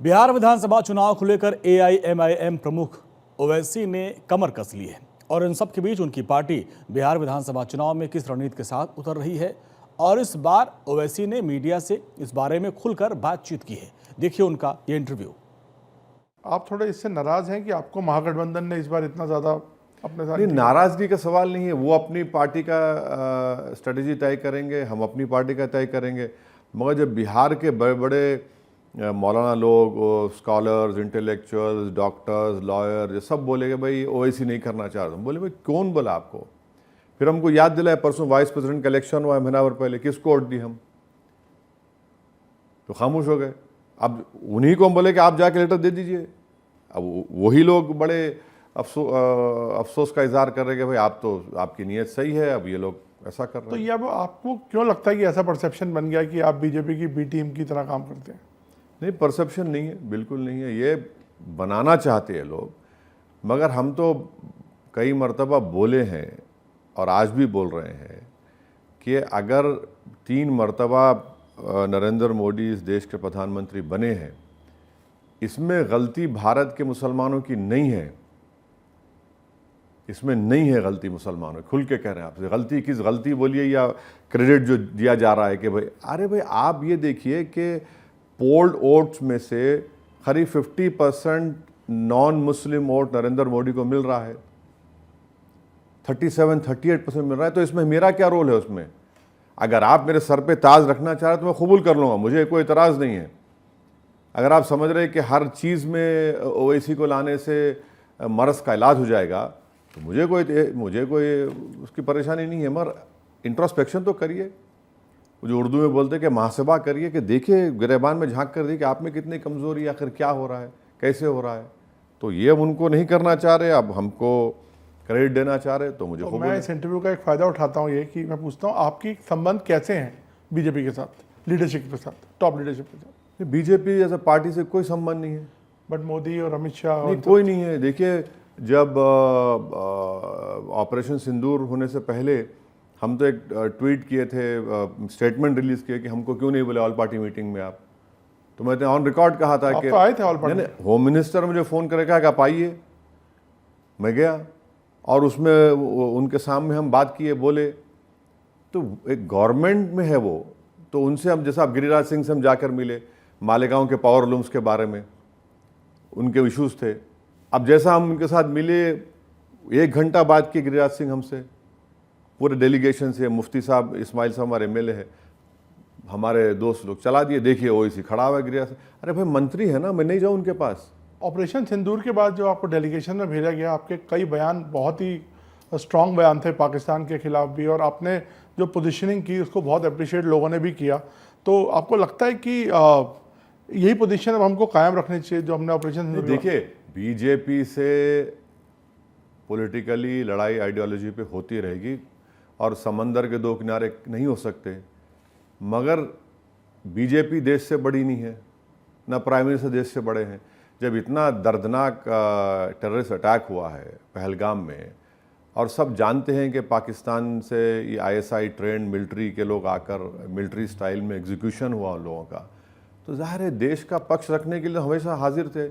बिहार विधानसभा चुनाव को लेकर एआईएमआईएम प्रमुख ओवैसी ने कमर कस ली है और इन सब के बीच उनकी पार्टी बिहार विधानसभा चुनाव में किस रणनीति के साथ उतर रही है और इस बार ओवैसी ने मीडिया से इस बारे में खुलकर बातचीत की है। देखिए उनका ये इंटरव्यू। आप थोड़े इससे नाराज हैं कि आपको महागठबंधन ने इस बार इतना ज़्यादा अपने साथ? नहीं, नाराज़गी का सवाल नहीं है। वो अपनी पार्टी का स्ट्रेटजी तय करेंगे, हम अपनी पार्टी का तय करेंगे। मगर जब बिहार के बड़े बड़े मौलाना लोग, स्कॉलर्स, इंटेलेक्चुअल्स, डॉक्टर्स, लॉयर, ये सब बोले कि भाई ओवैसी नहीं करना चाह रहे, हम बोले भाई कौन बोला आपको? फिर हमको याद दिलाया परसों वाइस प्रेसिडेंट का इलेक्शन हुआ महीना भर पहले, किसको वोट दी हम? तो खामोश हो गए। अब उन्हीं को हम बोले कि आप जाके लेटर दे दीजिए। अब वही लोग बड़े अफसोस का इजहार कर रहे हैं कि भाई आप तो, आपकी नीयत सही है, अब ये लोग ऐसा कर रहे हैं। तो ये अब आपको क्यों लगता है कि ऐसा परसेप्शन बन गया कि आप बीजेपी की बी टीम की तरह काम करते हैं? नहीं, परसेप्शन नहीं है, बिल्कुल नहीं है। ये बनाना चाहते हैं लोग, मगर हम तो कई मर्तबा बोले हैं और आज भी बोल रहे हैं कि अगर 3 मर्तबा नरेंद्र मोदी इस देश के प्रधानमंत्री बने हैं, इसमें गलती भारत के मुसलमानों की नहीं है। इसमें नहीं है गलती मुसलमानों, खुल के कह रहे हैं आपसे। गलती किस, गलती बोलिए या क्रेडिट जो दिया जा रहा है कि भाई, अरे भाई आप ये देखिए कि पोल्ड वोट्स में से करीब 50% non Muslim vote Narendra Modi को मिल रहा है, 37-38% मिल रहा है। तो इसमें मेरा क्या रोल है उसमें? अगर आप मेरे सर पे ताज रखना चाह रहे तो मैं कबूल कर लूँगा, मुझे कोई इतराज़ नहीं है। अगर आप समझ रहे हैं कि हर चीज़ में ओवैसी को लाने से मर्ज़ का इलाज हो जाएगा, तो मुझे कोई उसकी परेशानी नहीं है। मगर इंट्रोस्पेक्शन तो करिए, जो उर्दू में बोलते हैं कि मुहासबा करिए, कि देखिए गिरेबान में झांक कर देखिए कि आप में कितनी कमज़ोरी है, आखिर क्या हो रहा है, कैसे हो रहा है। तो ये अब उनको नहीं करना चाह रहे, अब हमको क्रेडिट देना चाह रहे, तो मुझे तो मैं इस इंटरव्यू का एक फ़ायदा उठाता हूँ, ये कि मैं पूछता हूँ आपकी संबंध कैसे हैं बीजेपी के साथ, लीडरशिप के साथ, टॉप लीडरशिप के साथ? बीजेपी जैसे पार्टी से कोई संबंध नहीं है। बट मोदी और अमित शाह नहीं, कोई नहीं है। देखिए, जब ऑपरेशन सिंदूर होने से पहले हम तो एक ट्वीट किए थे, स्टेटमेंट रिलीज किए कि हमको क्यों नहीं बोले ऑल पार्टी मीटिंग में आप। तो मैंने ऑन रिकॉर्ड कहा था कि तो आए थे ऑल पार्टी। होम मिनिस्टर मुझे फ़ोन करके कहा कि आप आइए, मैं गया और उसमें उनके सामने हम बात किए, बोले। तो एक गवर्नमेंट में है वो, तो उनसे हम, जैसा आप गिरिराज सिंह से हम जाकर मिले, मालेगांव के पावर लूम्स के बारे में उनके इश्यूज़ थे। अब जैसा हम उनके साथ मिले, 1 घंटा बात की गिरिराज सिंह हमसे, पूरे डेलीगेशन से। मुफ्ती साहब, इस्माइल साहब हमारे एमएलए है, हमारे दोस्त लोग चला दिए। देखिए ओवैसी खड़ा हुआ है गिरिराज सिंह। अरे भाई मंत्री है ना, मैं नहीं जाऊँ उनके पास? ऑपरेशन सिंदूर के बाद जो आपको डेलीगेशन में भेजा गया, आपके कई बयान बहुत ही स्ट्रॉन्ग बयान थे पाकिस्तान के खिलाफ भी, और आपने जो पोजीशनिंग की उसको बहुत अप्रिशिएट लोगों ने भी किया। तो आपको लगता है कि यही पोजीशन अब हमको कायम रखनी चाहिए जो हमने ऑपरेशन सिंदूर? देखिए, बीजेपी से पॉलिटिकली लड़ाई आइडियोलॉजी पे होती रहेगी और समंदर के 2 किनारे नहीं हो सकते, मगर बीजेपी देश से बड़ी नहीं है, ना प्राइम मिनिस्टर देश से बड़े हैं। जब इतना दर्दनाक टेररिस्ट अटैक हुआ है पहलगाम में, और सब जानते हैं कि पाकिस्तान से ये आईएसआई ट्रेंड मिलिट्री के लोग आकर मिलिट्री स्टाइल में एग्जीक्यूशन हुआ उन लोगों का, तो ज़ाहिर है देश का पक्ष रखने के लिए हमेशा हाजिर थे।